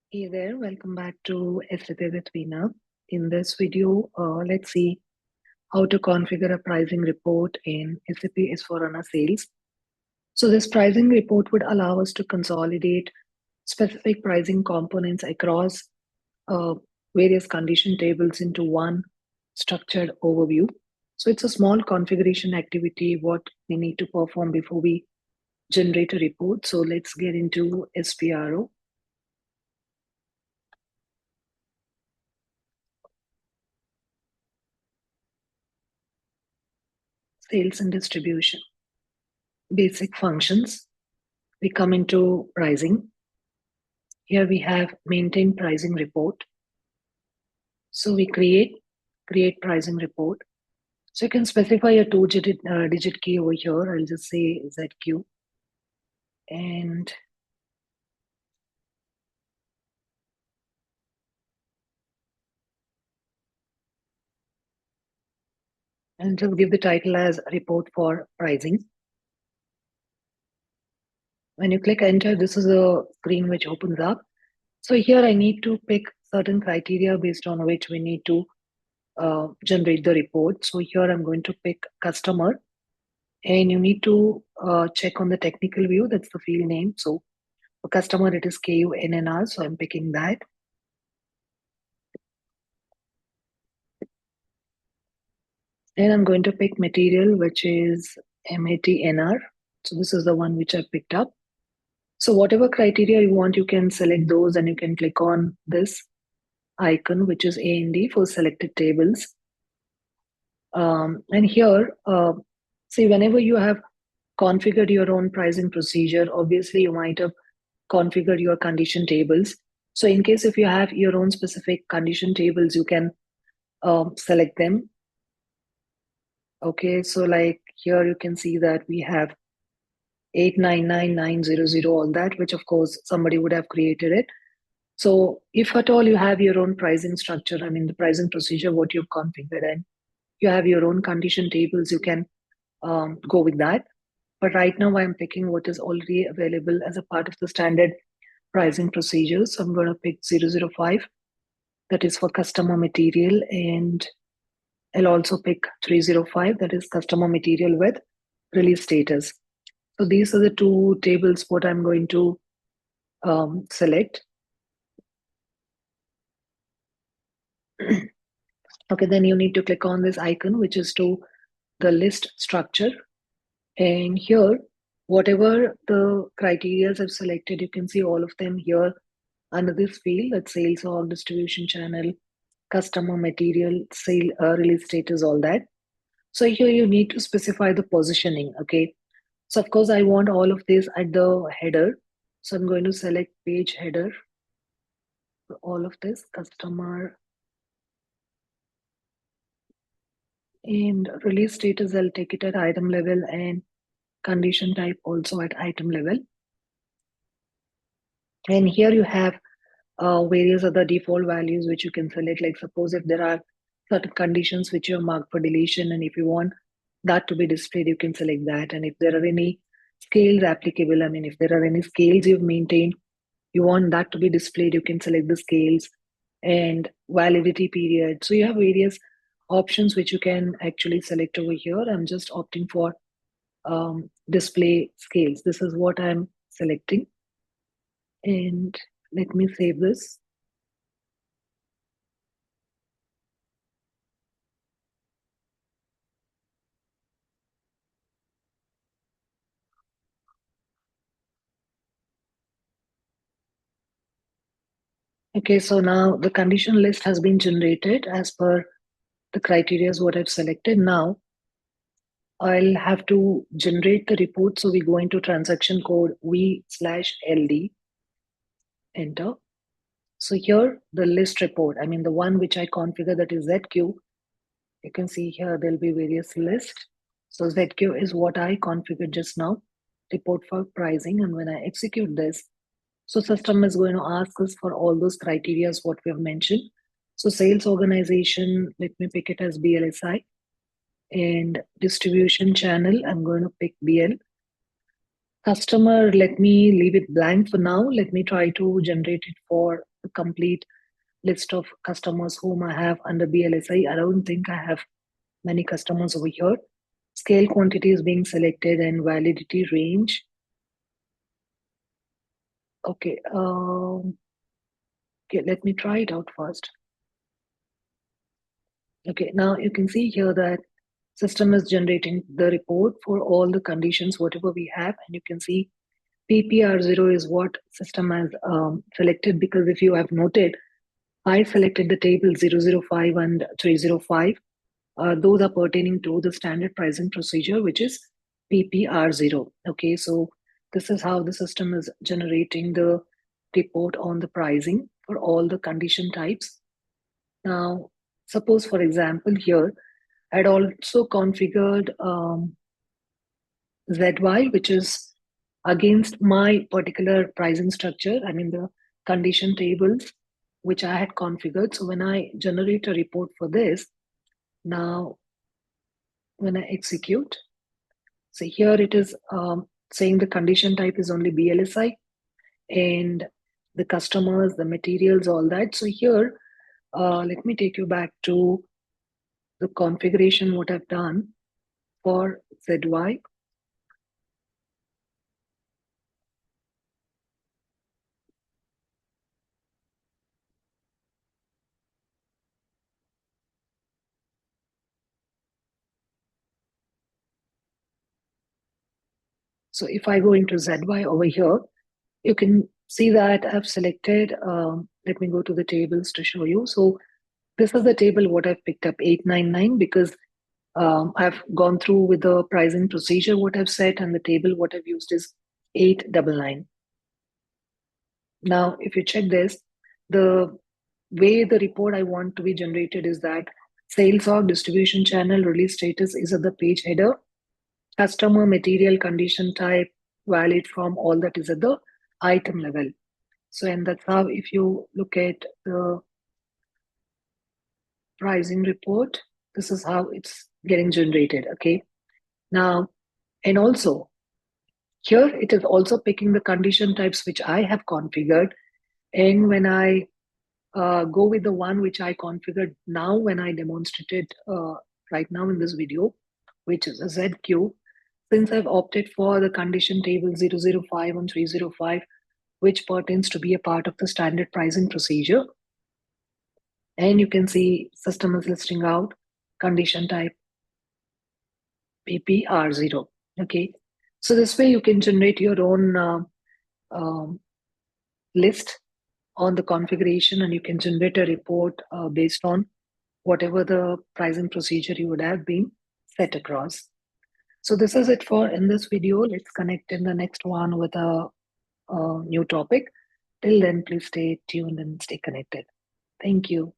Hey there, welcome back to SAP with Veena. In this video, let's see how to configure a pricing report in SAP S/4HANA Sales. So this pricing report would allow us to consolidate specific pricing components across uh, various condition tables into one structured overview. So it's a small configuration activity what we need to perform before we generate a report. So let's get into SPRO. Sales and distribution. Basic functions. We come into pricing. Here we have maintain pricing report. So we create pricing report. So you can specify a two digit key over here. I'll just say ZQ. And just give the title as report for pricing. When you click enter, this is a screen which opens up. So here I need to pick certain criteria based on which we need to generate the report. So here I'm going to pick customer, and you need to check on the technical view. That's the field name. So for customer, it is KUNNR. So I'm picking that. And I'm going to pick material, which is MATNR. So this is the one which I picked up. So whatever criteria you want, you can select those and you can click on this icon, which is AND for selected tables. And here, see, whenever you have configured your own pricing procedure, obviously you might have configured your condition tables. So in case if you have your own specific condition tables, you can select them. Okay, so like here you can see that we have 899,900, all that, which of course somebody would have created it. So if at all you have your own pricing structure, I mean the pricing procedure, what you've configured, and you have your own condition tables, you can go with that. But right now I'm picking what is already available as a part of the standard pricing procedures. So I'm going to pick 005, that is for customer material, and I'll also pick 305, that is customer material with release status. So these are the two tables what I'm going to select. Okay, then you need to click on this icon, which is to the list structure. And here, whatever the criteria I've selected, you can see all of them here under this field, that sales org, distribution channel, customer material, sale, release status, all that. So here you need to specify the positioning. Okay. So of course I want all of this at the header. So I'm going to select page header for all of this, customer, and release status. I'll take it at item level, and condition type also at item level. And here you have various other default values which you can select. Like suppose if there are certain conditions which you marked for deletion, and if you want that to be displayed, you can select that. And if there are any scales applicable, I mean, if there are any scales you've maintained, you want that to be displayed, you can select the scales and validity period. So you have various options which you can actually select over here. I'm just opting for display scales. This is what I'm selecting. And let me save this. Okay, so now the condition list has been generated as per the criteria is what I've selected. Now I'll have to generate the report. So we go into transaction code V/LD, enter. So here the list report, I mean the one which I configure, that is ZQ. You can see here there'll be various lists. So ZQ is what I configured just now, report for pricing. And when I execute this, so system is going to ask us for all those criteria what we have mentioned. So sales organization, let me pick it as BLSI. And distribution channel, I'm going to pick BL. Customer, let me leave it blank for now. Let me try to generate it for the complete list of customers whom I have under BLSI. I don't think I have many customers over here. Scale quantity is being selected and validity range. Okay, okay, let me try it out first. Okay, now you can see here that system is generating the report for all the conditions, whatever we have, and you can see PPR0 is what system has selected, because if you have noted, I selected the table 005 and 305. Those are pertaining to the standard pricing procedure, which is PPR0. Okay, so this is how the system is generating the report on the pricing for all the condition types. Now, suppose, for example, here I'd also configured ZY, which is against my particular pricing structure. I mean, the condition tables which I had configured. So when I generate a report for this, now when I execute, so here it is saying the condition type is only BLSI and the customers, the materials, all that. So here, let me take you back to the configuration, what I've done for ZY. So if I go into ZY over here, you can see that I've selected, let me go to the tables to show you. So this is the table what I've picked up, 899, because I've gone through with the pricing procedure what I've set, and the table what I've used is 899. Now, if you check this, the way the report I want to be generated is that sales org, distribution channel, release status is at the page header, customer, material, condition type, valid from, all that is at the item level. So, and that's how, if you look at the pricing report, this is how it's getting generated. Okay. Now, and also here it is also picking the condition types which I have configured. And when I go with the one which I configured now, when I demonstrated right now in this video, which is a ZQ, since I've opted for the condition table 005 and 305, which pertains to be a part of the standard pricing procedure. And you can see system is listing out condition type PPR0. Okay. So this way you can generate your own um, list on the configuration, and you can generate a report based on whatever the pricing procedure you would have been set across. So this is it for in this video. Let's connect in the next one with a new topic. Till then, please stay tuned and stay connected. Thank you.